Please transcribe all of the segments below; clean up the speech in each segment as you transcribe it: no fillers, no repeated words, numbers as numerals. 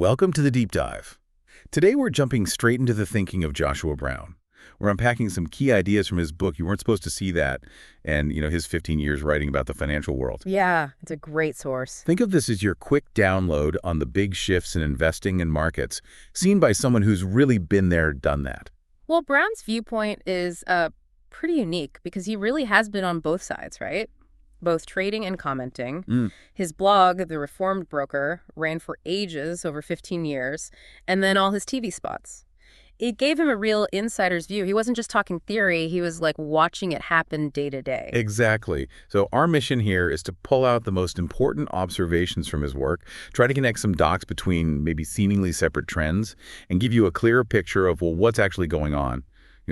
Welcome to the Deep Dive. Today we're jumping straight into the thinking of Joshua Brown. We're unpacking some key ideas from his book. You weren't supposed to see that, and his 15 years writing about the financial world. Yeah, it's a great source. Think of this as your quick download on the big shifts in investing and markets, seen by someone who's really been there, done that. Well, Brown's viewpoint is pretty unique because he really has been on both sides, right? Both trading and commenting. His blog, The Reformed Broker, ran for ages, over 15 years, and then all his TV spots. It gave him a real insider's view. He wasn't just talking theory, he was like watching it happen day to day. Exactly. So our mission here is to pull out the most important observations from his work, try to connect some dots between maybe seemingly separate trends, and give you a clearer picture of, well, what's actually going on,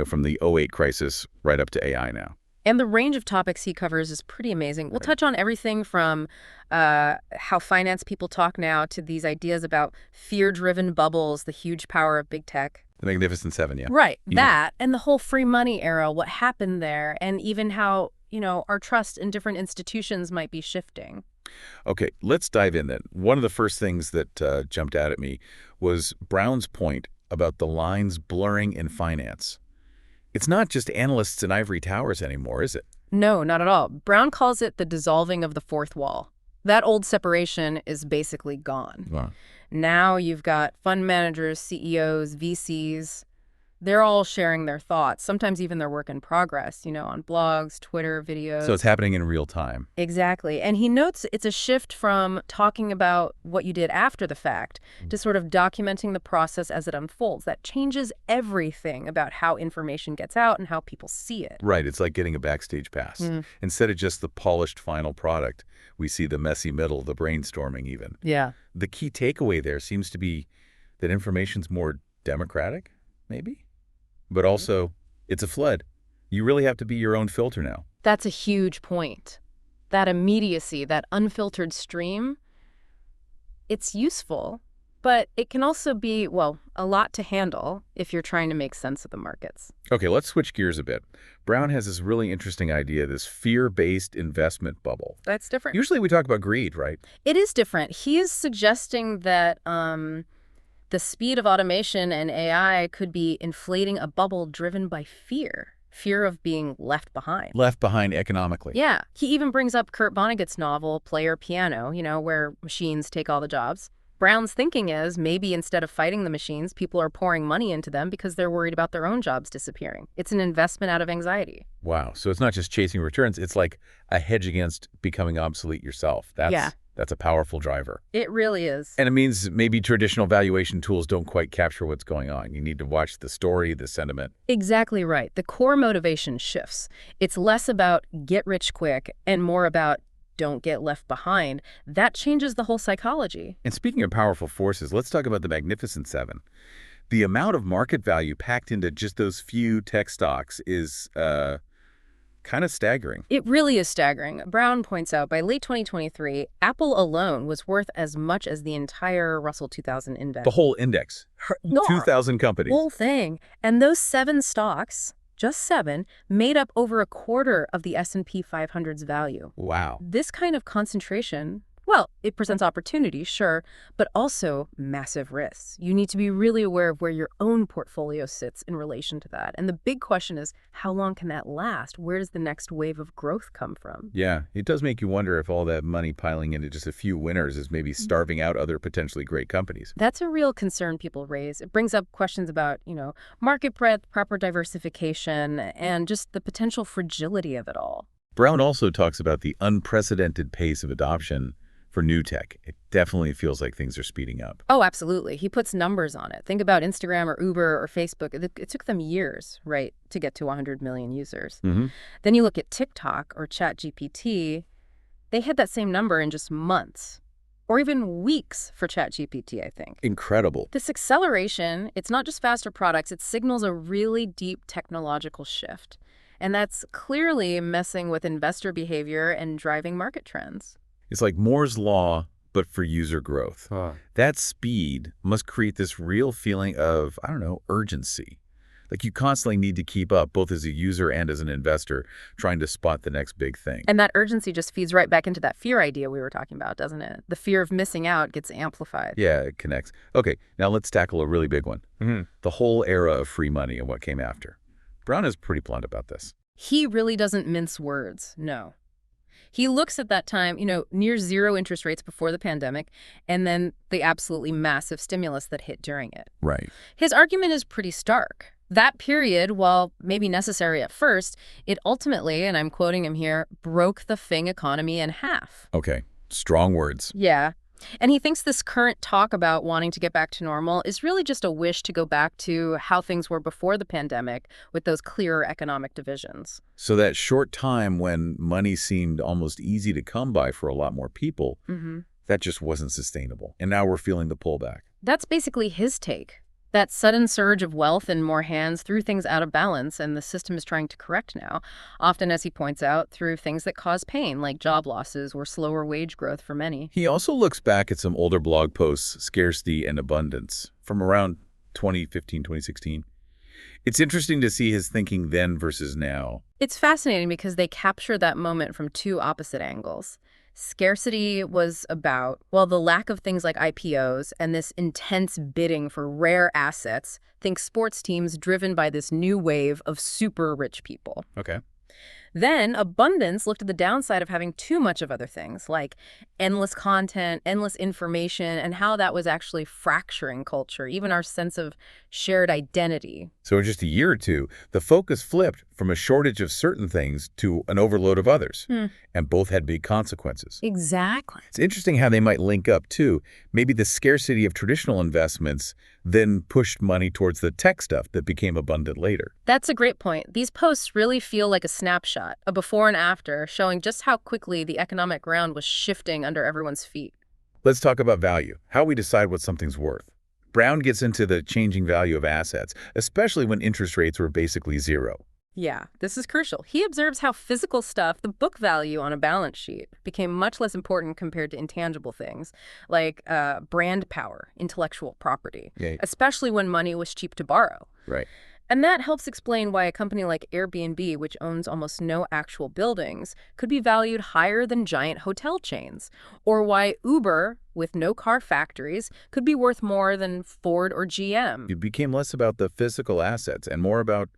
from the '08 crisis right up to AI now. And the range of topics he covers is pretty amazing. We'll touch on everything from how finance people talk now to these ideas about fear-driven bubbles, the huge power of big tech. The Magnificent Seven, yeah. Right. That and the whole free money era, what happened there, and even how, our trust in different institutions might be shifting. Okay, let's dive in then. One of the first things that jumped out at me was Brown's point about the lines blurring in finance. It's not just analysts in ivory towers anymore, is it? No, not at all. Brown calls it the dissolving of the fourth wall. That old separation is basically gone. Wow. Now you've got fund managers, CEOs, VCs. They're all sharing their thoughts, sometimes even their work in progress, on blogs, Twitter, videos. So it's happening in real time. Exactly. And he notes it's a shift from talking about what you did after the fact to sort of documenting the process as it unfolds. That changes everything about how information gets out and how people see it. Right. It's like getting a backstage pass. Instead of just the polished final product, we see the messy middle, the brainstorming even. Yeah. The key takeaway there seems to be that information's more democratic, maybe? But also, it's a flood. You really have to be your own filter now. That's a huge point. That immediacy, that unfiltered stream, it's useful, but it can also be, a lot to handle if you're trying to make sense of the markets. Okay, let's switch gears a bit. Brown has this really interesting idea, this fear-based investment bubble. That's different. Usually we talk about greed, right? It is different. He is suggesting that the speed of automation and AI could be inflating a bubble driven by fear. Fear of being left behind. Left behind economically. Yeah. He even brings up Kurt Vonnegut's novel, Player Piano, where machines take all the jobs. Brown's thinking is maybe instead of fighting the machines, people are pouring money into them because they're worried about their own jobs disappearing. It's an investment out of anxiety. Wow. So it's not just chasing returns. It's like a hedge against becoming obsolete yourself. That's a powerful driver. It really is. And it means maybe traditional valuation tools don't quite capture what's going on. You need to watch the story, the sentiment. Exactly right. The core motivation shifts. It's less about get rich quick and more about don't get left behind. That changes the whole psychology. And speaking of powerful forces, let's talk about the Magnificent Seven. The amount of market value packed into just those few tech stocks is kind of staggering. It really is staggering. Brown points out by late 2023, Apple alone was worth as much as the entire Russell 2000 index. The whole index. 2,000 companies. Whole thing. And those 7 stocks, just 7, made up over a quarter of the S&P 500's value. Wow. This kind of concentration, it presents opportunities, sure, but also massive risks. You need to be really aware of where your own portfolio sits in relation to that. And the big question is, how long can that last? Where does the next wave of growth come from? Yeah, it does make you wonder if all that money piling into just a few winners is maybe starving out other potentially great companies. That's a real concern people raise. It brings up questions about, market breadth, proper diversification, and just the potential fragility of it all. Brown also talks about the unprecedented pace of adoption for new tech. It definitely feels like things are speeding up. Oh, absolutely. He puts numbers on it. Think about Instagram or Uber or Facebook. It took them years, right, to get to 100 million users. Then you look at TikTok or ChatGPT, they hit that same number in just months or even weeks for ChatGPT, I think. Incredible. This acceleration, it's not just faster products, it signals a really deep technological shift. And that's clearly messing with investor behavior and driving market trends. It's like Moore's Law, but for user growth. That speed must create this real feeling of, urgency. Like you constantly need to keep up, both as a user and as an investor, trying to spot the next big thing. And that urgency just feeds right back into that fear idea we were talking about, doesn't it? The fear of missing out gets amplified. Yeah, it connects. Okay, now let's tackle a really big one. The whole era of free money and what came after. Brown is pretty blunt about this. He really doesn't mince words, no. He looks at that time, near zero interest rates before the pandemic, and then the absolutely massive stimulus that hit during it. Right. His argument is pretty stark. That period, while maybe necessary at first, it ultimately, and I'm quoting him here, broke the FING economy in half. Okay, strong words. Yeah. And he thinks this current talk about wanting to get back to normal is really just a wish to go back to how things were before the pandemic with those clearer economic divisions. So that short time when money seemed almost easy to come by for a lot more people, that just wasn't sustainable. And now we're feeling the pullback. That's basically his take. That sudden surge of wealth in more hands threw things out of balance, and the system is trying to correct now, often, as he points out, through things that cause pain, like job losses or slower wage growth for many. He also looks back at some older blog posts, Scarcity and Abundance, from around 2015, 2016. It's interesting to see his thinking then versus now. It's fascinating because they capture that moment from two opposite angles. Scarcity was about, well, the lack of things like IPOs and this intense bidding for rare assets. Think sports teams driven by this new wave of super rich people. Okay. Then abundance looked at the downside of having too much of other things, like endless content, endless information, and how that was actually fracturing culture, even our sense of shared identity. So in just a year or two, the focus flipped from a shortage of certain things to an overload of others. And both had big consequences. Exactly. It's interesting how they might link up, too. Maybe the scarcity of traditional investments then pushed money towards the tech stuff that became abundant later. That's a great point. These posts really feel like a snapshot, a before and after, showing just how quickly the economic ground was shifting under everyone's feet. Let's talk about value, how we decide what something's worth. Brown gets into the changing value of assets, especially when interest rates were basically zero. Yeah, this is crucial. He observes how physical stuff, the book value on a balance sheet, became much less important compared to intangible things like brand power, intellectual property, especially when money was cheap to borrow. Right. And that helps explain why a company like Airbnb, which owns almost no actual buildings, could be valued higher than giant hotel chains, or why Uber, with no car factories, could be worth more than Ford or GM. It became less about the physical assets and more about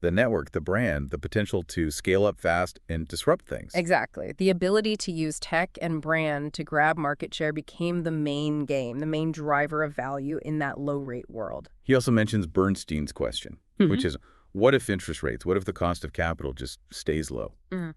the network, the brand, the potential to scale up fast and disrupt things. Exactly. The ability to use tech and brand to grab market share became the main game, the main driver of value in that low-rate world. He also mentions Bernstein's question, which is, what if interest rates, what if the cost of capital just stays low,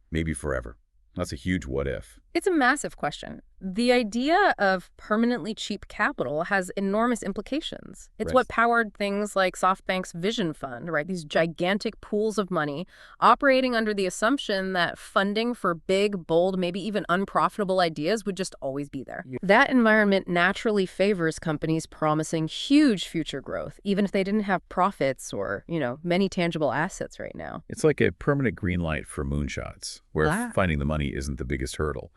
maybe forever? That's a huge what if. It's a massive question. The idea of permanently cheap capital has enormous implications. It's what powered things like SoftBank's Vision Fund, right? These gigantic pools of money operating under the assumption that funding for big, bold, maybe even unprofitable ideas would just always be there. That environment naturally favors companies promising huge future growth, even if they didn't have profits or, many tangible assets right now. It's like a permanent green light for moonshots, where finding the money isn't the biggest hurdle.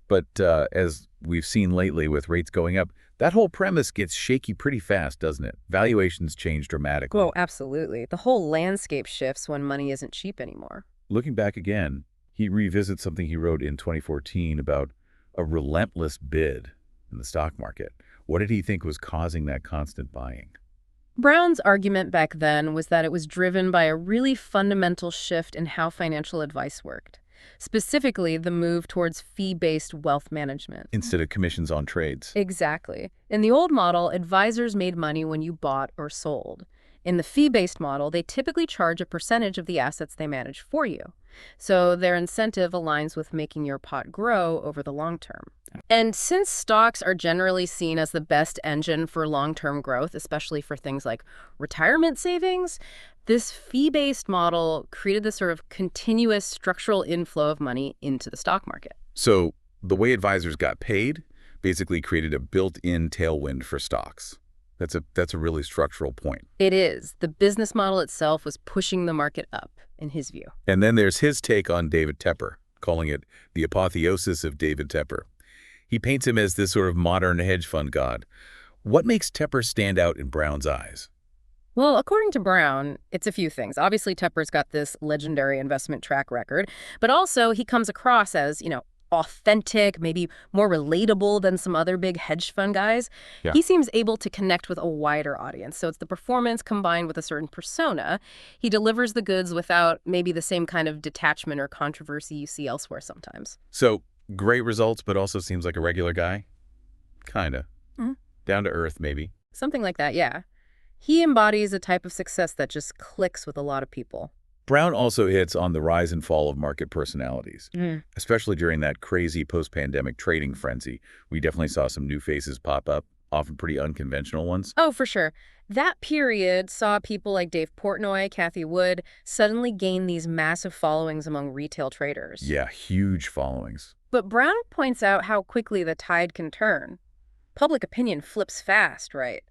But as we've seen lately with rates going up, that whole premise gets shaky pretty fast, doesn't it? Valuations change dramatically. Oh, absolutely. The whole landscape shifts when money isn't cheap anymore. Looking back again, he revisits something he wrote in 2014 about a relentless bid in the stock market. What did he think was causing that constant buying? Brown's argument back then was that it was driven by a really fundamental shift in how financial advice worked. Specifically, the move towards fee-based wealth management. Instead of commissions on trades. Exactly. In the old model, advisors made money when you bought or sold. In the fee-based model, they typically charge a percentage of the assets they manage for you. So their incentive aligns with making your pot grow over the long term. And since stocks are generally seen as the best engine for long-term growth, especially for things like retirement savings, this fee-based model created this sort of continuous structural inflow of money into the stock market. So the way advisors got paid basically created a built-in tailwind for stocks. That's a really structural point. It is. The business model itself was pushing the market up, in his view. And then there's his take on David Tepper, calling it the apotheosis of David Tepper. He paints him as this sort of modern hedge fund god. What makes Tepper stand out in Brown's eyes? Well, according to Brown, it's a few things. Obviously, Tepper's got this legendary investment track record, but also he comes across as, authentic, maybe more relatable than some other big hedge fund guys. Yeah. He seems able to connect with a wider audience. So it's the performance combined with a certain persona. He delivers the goods without maybe the same kind of detachment or controversy you see elsewhere sometimes. So, great results, but also seems like a regular guy? Kinda. Mhm. Down to earth, maybe. Something like that, yeah. He embodies a type of success that just clicks with a lot of people. Brown also hits on the rise and fall of market personalities, especially during that crazy post-pandemic trading frenzy. We definitely saw some new faces pop up, often pretty unconventional ones. Oh, for sure. That period saw people like Dave Portnoy, Cathie Wood suddenly gain these massive followings among retail traders. Yeah, huge followings. But Brown points out how quickly the tide can turn. Public opinion flips fast, right?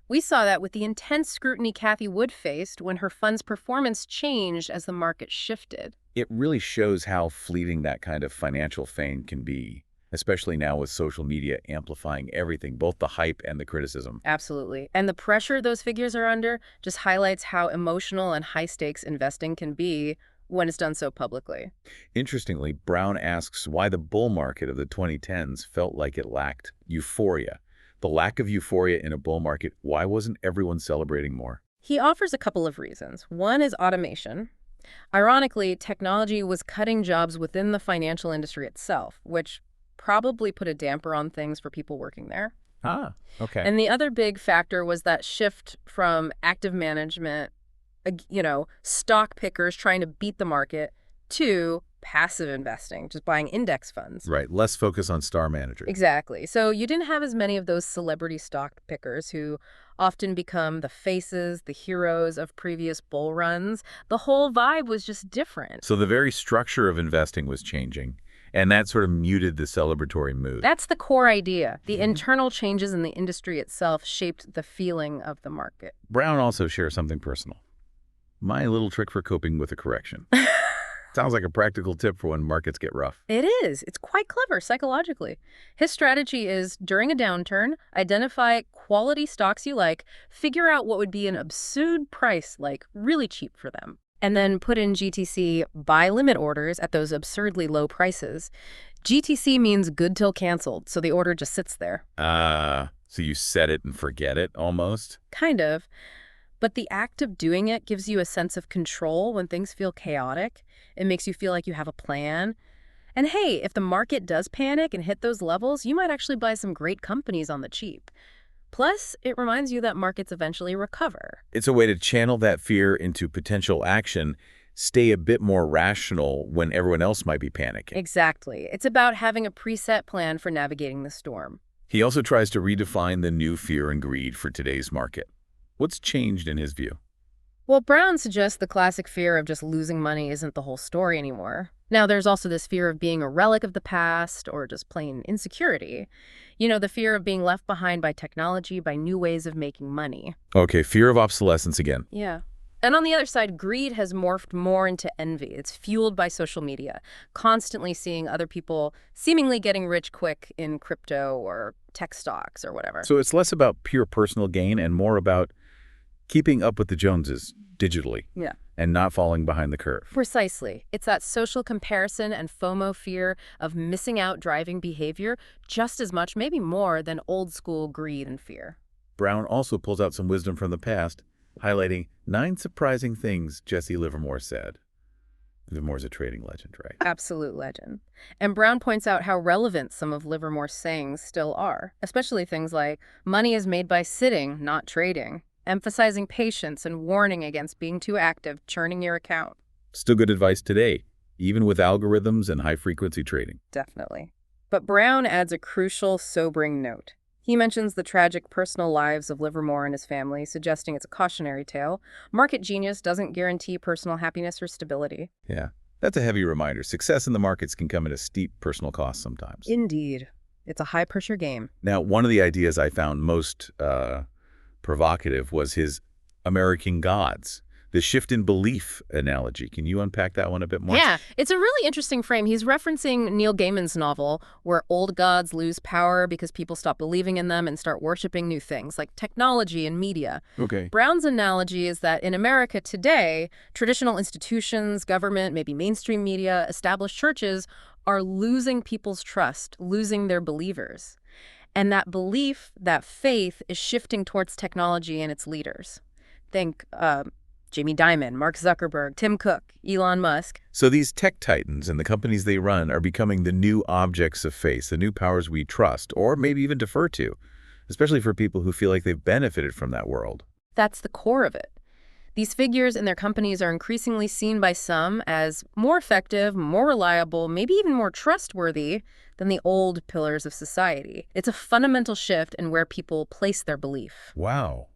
We saw that with the intense scrutiny Cathie Wood faced when her fund's performance changed as the market shifted. It really shows how fleeting that kind of financial fame can be, especially now with social media amplifying everything, both the hype and the criticism. Absolutely. And the pressure those figures are under just highlights how emotional and high-stakes investing can be when it's done so publicly. Interestingly, Brown asks why the bull market of the 2010s felt like it lacked euphoria. The lack of euphoria in a bull market, why wasn't everyone celebrating more? He offers a couple of reasons. One is automation. Ironically, technology was cutting jobs within the financial industry itself, which probably put a damper on things for people working there. Ah, okay. And the other big factor was that shift from active management, stock pickers trying to beat the market, to passive investing, just buying index funds. Right, less focus on star managers. Exactly. So you didn't have as many of those celebrity stock pickers who often become the faces, the heroes of previous bull runs. The whole vibe was just different. So the very structure of investing was changing, and that sort of muted the celebratory mood. That's the core idea. The internal changes in the industry itself shaped the feeling of the market. Brown also shares something personal. My little trick for coping with a correction. Sounds like a practical tip for when markets get rough. It is. It's quite clever psychologically. His strategy is, during a downturn, identify quality stocks you like, figure out what would be an absurd price, like really cheap for them, and then put in GTC buy limit orders at those absurdly low prices. GTC means good till canceled, so the order just sits there. So you set it and forget it, almost? Kind of. But the act of doing it gives you a sense of control when things feel chaotic. It makes you feel like you have a plan. And hey, if the market does panic and hit those levels, you might actually buy some great companies on the cheap. Plus, it reminds you that markets eventually recover. It's a way to channel that fear into potential action, stay a bit more rational when everyone else might be panicking. Exactly. It's about having a preset plan for navigating the storm. He also tries to redefine the new fear and greed for today's market. What's changed in his view? Well, Brown suggests the classic fear of just losing money isn't the whole story anymore. Now, there's also this fear of being a relic of the past or just plain insecurity. The fear of being left behind by technology, by new ways of making money. Okay, fear of obsolescence again. Yeah. And on the other side, greed has morphed more into envy. It's fueled by social media, constantly seeing other people seemingly getting rich quick in crypto or tech stocks or whatever. So it's less about pure personal gain and more about keeping up with the Joneses digitally. Yeah. And not falling behind the curve. Precisely. It's that social comparison and FOMO fear of missing out driving behavior just as much, maybe more, than old school greed and fear. Brown also pulls out some wisdom from the past, highlighting 9 surprising things Jesse Livermore said. Livermore's a trading legend, right? Absolute legend. And Brown points out how relevant some of Livermore's sayings still are, especially things like, money is made by sitting, not trading, emphasizing patience and warning against being too active, churning your account. Still good advice today, even with algorithms and high-frequency trading. Definitely. But Brown adds a crucial, sobering note. He mentions the tragic personal lives of Livermore and his family, suggesting it's a cautionary tale. Market genius doesn't guarantee personal happiness or stability. Yeah, that's a heavy reminder. Success in the markets can come at a steep personal cost sometimes. Indeed. It's a high-pressure game. Now, one of the ideas I found most provocative was his American gods. the shift in belief analogy. Can you unpack that one a bit more? Yeah, it's a really interesting frame. He's referencing Neil Gaiman's novel, where old gods lose power because people stop believing in them and start worshiping new things, like technology and media. Okay. Brown's analogy is that in America today, traditional institutions, government, maybe mainstream media, established churches are losing people's trust, losing their believers. And that belief, that faith, is shifting towards technology and its leaders. Think Jamie Dimon, Mark Zuckerberg, Tim Cook, Elon Musk. So these tech titans and the companies they run are becoming the new objects of faith, the new powers we trust, or maybe even defer to, especially for people who feel like they've benefited from that world. That's the core of it. These figures and their companies are increasingly seen by some as more effective, more reliable, maybe even more trustworthy than the old pillars of society. It's a fundamental shift in where people place their belief. Wow.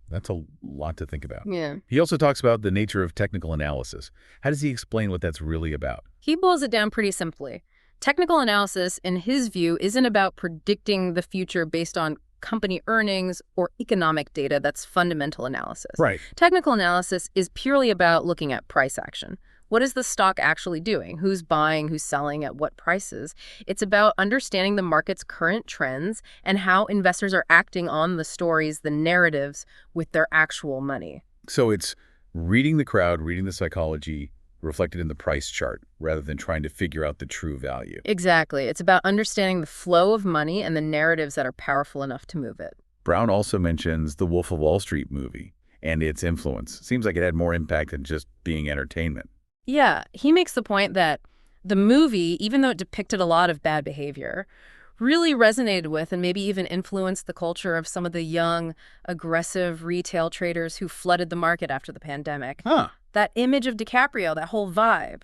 That's a lot to think about. Yeah. He also talks about the nature of technical analysis. How does he explain what that's really about? He boils it down pretty simply. Technical analysis, in his view, isn't about predicting the future based on company earnings or economic data. That's fundamental analysis. Right. Technical analysis is purely about looking at price action. What is the stock actually doing? Who's buying, who's selling, at what prices? It's about understanding the market's current trends and how investors are acting on the stories, the narratives, with their actual money. So it's reading the crowd, reading the psychology reflected in the price chart, rather than trying to figure out the true value. Exactly. It's about understanding the flow of money and the narratives that are powerful enough to move it. Brown also mentions the Wolf of Wall Street movie and its influence. Seems like it had more impact than just being entertainment. Yeah, he makes the point that the movie, even though it depicted a lot of bad behavior, really resonated with and maybe even influenced the culture of some of the young, aggressive retail traders who flooded the market after the pandemic. Huh. That image of DiCaprio, that whole vibe,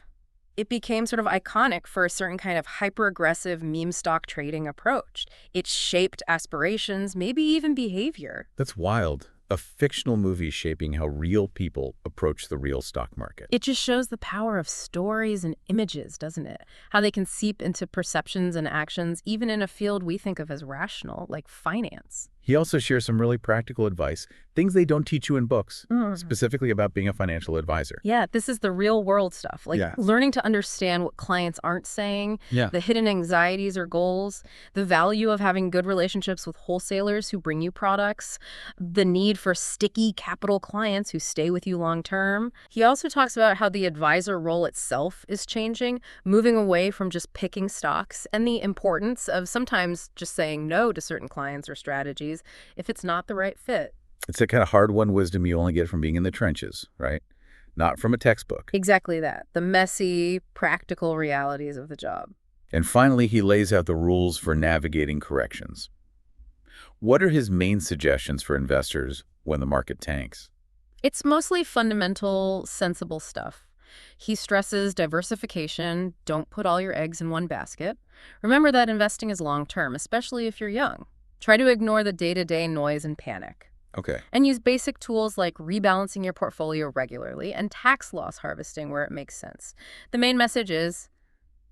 it became sort of iconic for a certain kind of hyper-aggressive meme stock trading approach. It shaped aspirations, maybe even behavior. That's wild. A fictional movie shaping how real people approach the real stock market. It just shows the power of stories and images, doesn't it? How they can seep into perceptions and actions, even in a field we think of as rational, like finance. He also shares some really practical advice, things they don't teach you in books, specifically about being a financial advisor. Yeah, this is the real world stuff, like Yeah. learning to understand what clients aren't saying, Yeah. the hidden anxieties or goals, the value of having good relationships with wholesalers who bring you products, the need for sticky capital clients who stay with you long term. He also talks about how the advisor role itself is changing, moving away from just picking stocks, and the importance of sometimes just saying no to certain clients or strategies if it's not the right fit. It's a kind of hard-won wisdom you only get from being in the trenches, right? Not from a textbook. Exactly that. The messy, practical realities of the job. And finally, he lays out the rules for navigating corrections. What are his main suggestions for investors when the market tanks? It's mostly fundamental, sensible stuff. He stresses diversification. Don't put all your eggs in one basket. Remember that investing is long-term, especially if you're young. Try to ignore the day-to-day noise and panic. Okay. And use basic tools like rebalancing your portfolio regularly and tax loss harvesting where it makes sense. The main message is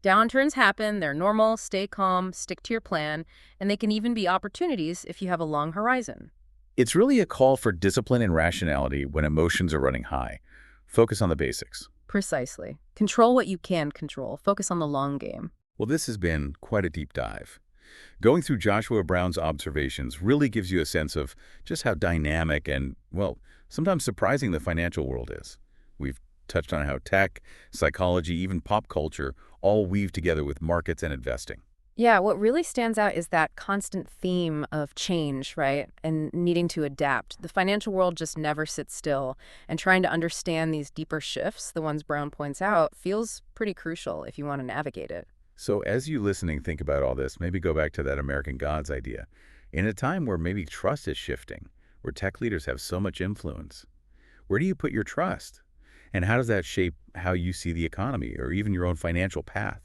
downturns happen, they're normal, stay calm, stick to your plan, and they can even be opportunities if you have a long horizon. It's really a call for discipline and rationality when emotions are running high. Focus on the basics. Precisely. Control what you can control. Focus on the long game. Well, this has been quite a deep dive. Going through Joshua Brown's observations really gives you a sense of just how dynamic and, well, sometimes surprising the financial world is. We've touched on how tech, psychology, even pop culture all weave together with markets and investing. Yeah, what really stands out is that constant theme of change, right? And needing to adapt. The financial world just never sits still, and trying to understand these deeper shifts, the ones Brown points out, feels pretty crucial if you want to navigate it. So as you listening think about all this, maybe go back to that American gods idea. In a time where maybe trust is shifting, where tech leaders have so much influence, where do you put your trust? And how does that shape how you see the economy or even your own financial path?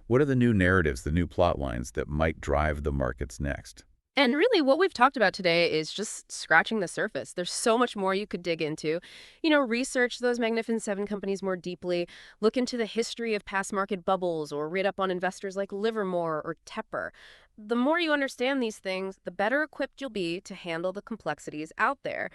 What are the new narratives, the new plot lines that might drive the markets next? And really, what we've talked about today is just scratching the surface. There's so much more you could dig into. Research those Magnificent Seven companies more deeply, look into the history of past market bubbles, or read up on investors like Livermore or Tepper. The more you understand these things, the better equipped you'll be to handle the complexities out there.